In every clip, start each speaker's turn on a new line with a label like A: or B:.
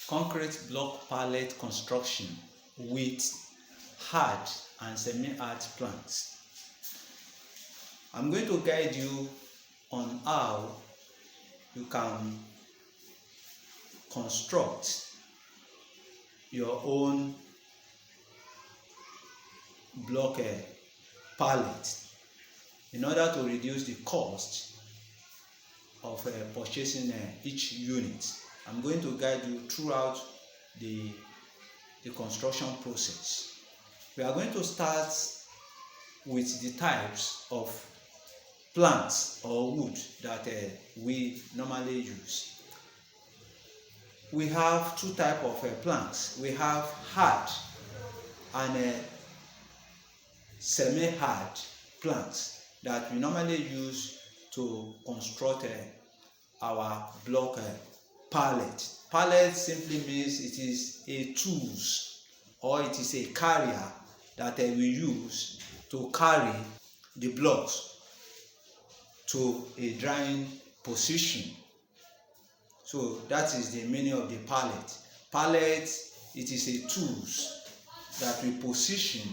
A: concrete block pallet construction with hard and semi-hard planks. I'm going to guide you on how you can construct your own block pallet in order to reduce the cost of purchasing each unit. I'm going to guide you throughout the construction process. We are going to start with the types of planks or wood that we normally use. We have two types of planks. We have hard and semi-hard planks that we normally use to construct our block pallet. Pallet simply means it is a tools or it is a carrier that we use to carry the blocks to a drying position. So that is the meaning of the pallet. Pallet, it is a tools that we position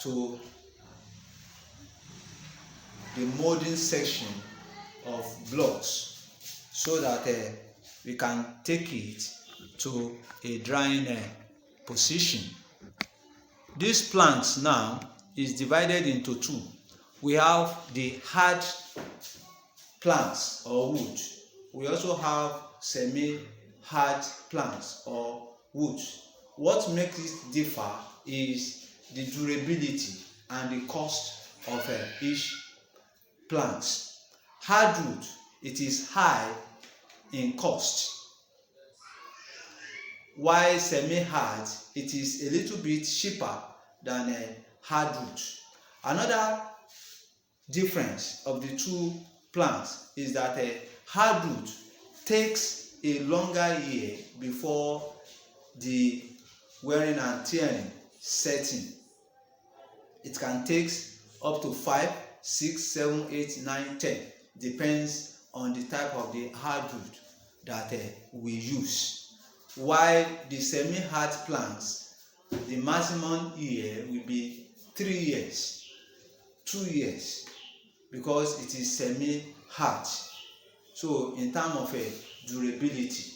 A: to the molding section of blocks so that we can take it to a drying position. These planks now is divided into two. We have the hard planks or wood. We also have semi-hard planks or wood. What makes it differ is the durability and the cost of each planks. Hardwood, it is high in cost, while semi-hard, it is a little bit cheaper than hardwood. Another difference of the two planks is that hardwood takes a longer year before the wearing and tearing setting. It can take up to 5, 6, 7, 8, 9, 10, depends on the type of the hardwood that we use. While the semi-hard planks, the maximum year will be 3 years, 2 years, because it is semi-hard. So in terms of durability.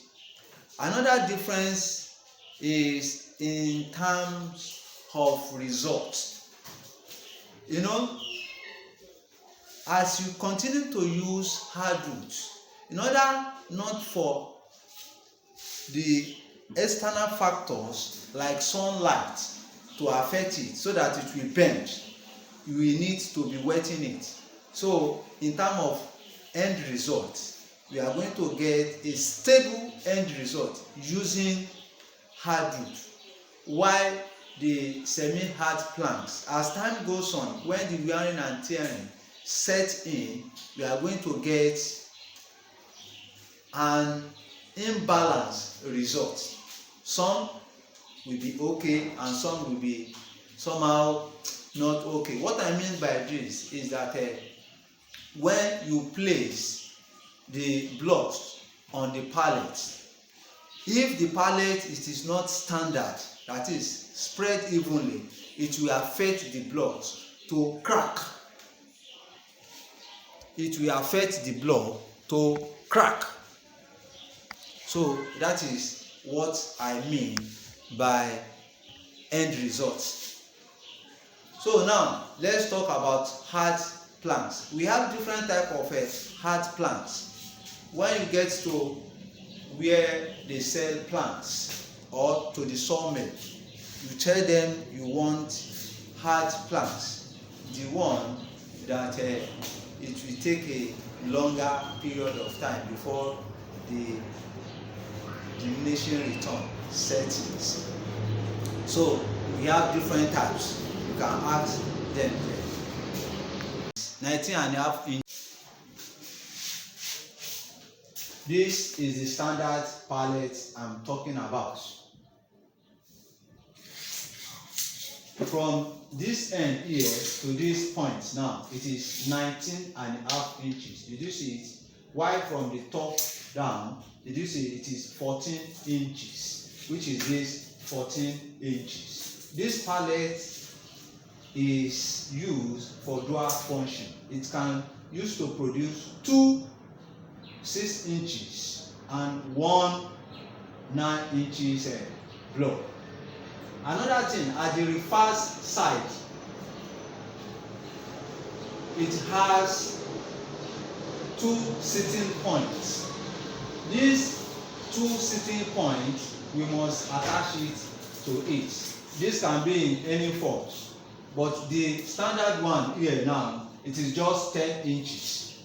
A: Another difference is in terms of results. You know, as you continue to use hardwood, in order not for the external factors like sunlight to affect it so that it will bend, you will need to be wetting it. So in terms of end result, we are going to get a stable end result using hardwood, while the semi-hard planks, as time goes on, when the wearing and tearing set in, we are going to get an imbalanced result. Some will be okay and some will be somehow not okay. What I mean by this is that when you place the blocks on the pallet, if the pallet is not standard, that is spread evenly, it will affect the blocks to crack. It will affect the block to crack. So that is what I mean by end results. So now let's talk about hard planks. We have different type of hard planks. When you get to where they sell planks or to the sawmill, you tell them you want hard planks, the one that it will take a longer period of time before the diminishing return settings. So we have different types. You can ask them. 19.5 inch. This is the standard pallet I'm talking about. From this end here to this point now, it is 19.5 inches. Did you see it? While from the top down, Did you see it is 14 inches, which is this 14 inches. This pallet is used for dual function. It can use to produce two 6 inches and one 9 inches block. Another thing, at the reverse side, it has two sitting points. These two sitting points, we must attach it to it. This can be in any form, but the standard one here now, it is just 10 inches.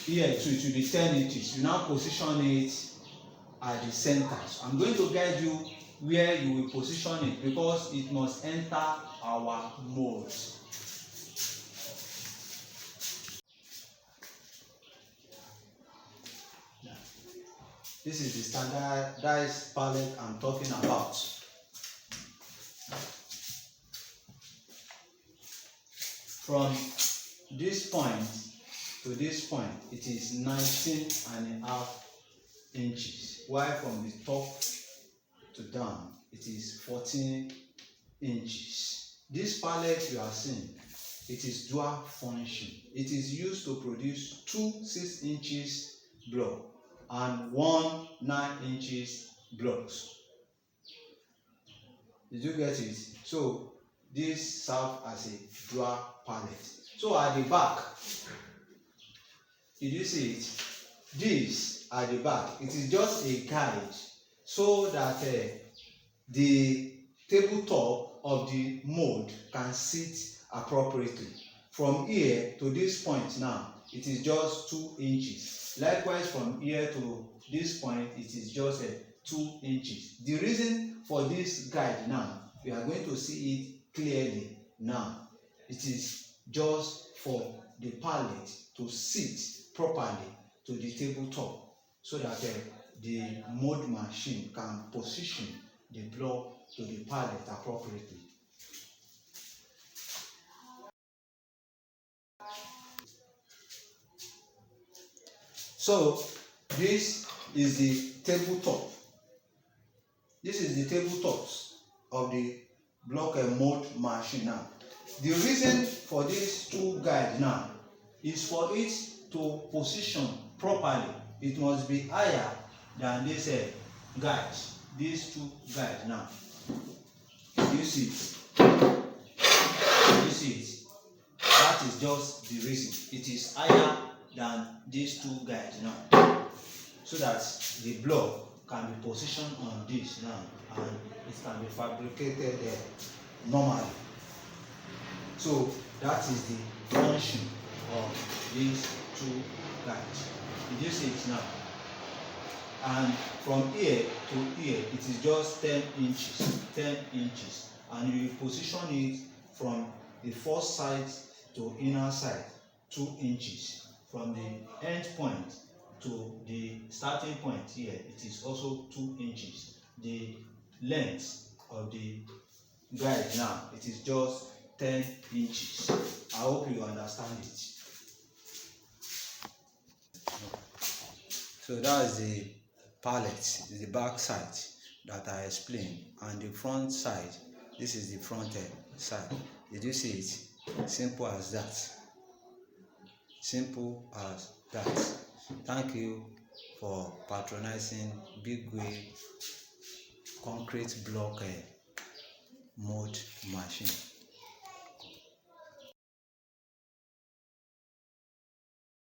A: Here too, it will be 10 inches. You now position it at the center. So I'm going to guide you where you will position it because it must enter our mold. This is the standardized pallet I'm talking about. From this point to this point, it is 19.5 inches, while from the top to down, it is 14 inches. This pallet you are seeing, it is dual function. It is used to produce two 6 inches block and one 9 inches blocks. Did you get it? So this serves as a dual pallet. So at the back, did you see it? This at the back, it is just a guide so that the tabletop of the mold can sit appropriately. From here to this point now, it is just 2 inches. Likewise, from here to this point, it is just 2 inches. The reason for this guide now, we are going to see it clearly now. It is just for the pallet to sit properly to the tabletop so that the mold machine can position the block to the pallet appropriately. So this is the tabletop. This is the tabletops of the block and mold machine now. The reason for these two guides now is for it to position properly. It must be higher than this guides. These two guides now. You see it? You see it? That is just the reason. It is higher than these two guides now, so that the block can be positioned on this now and it can be fabricated normally. So that is the function of these two guides. Did you see it now? And from here to here, it is just 10 inches. 10 inches. And you position it from the first side to inner side, 2 inches. From the end point to the starting point here, it is also 2 inches. The length of the guide now, it is just 10 inches. I hope you understand it. So that is the pallet, the back side that I explained, and the front side, this is the front side. Did you see it? Simple as that. Simple as that. Thank you for patronizing Big Way concrete block mold machine.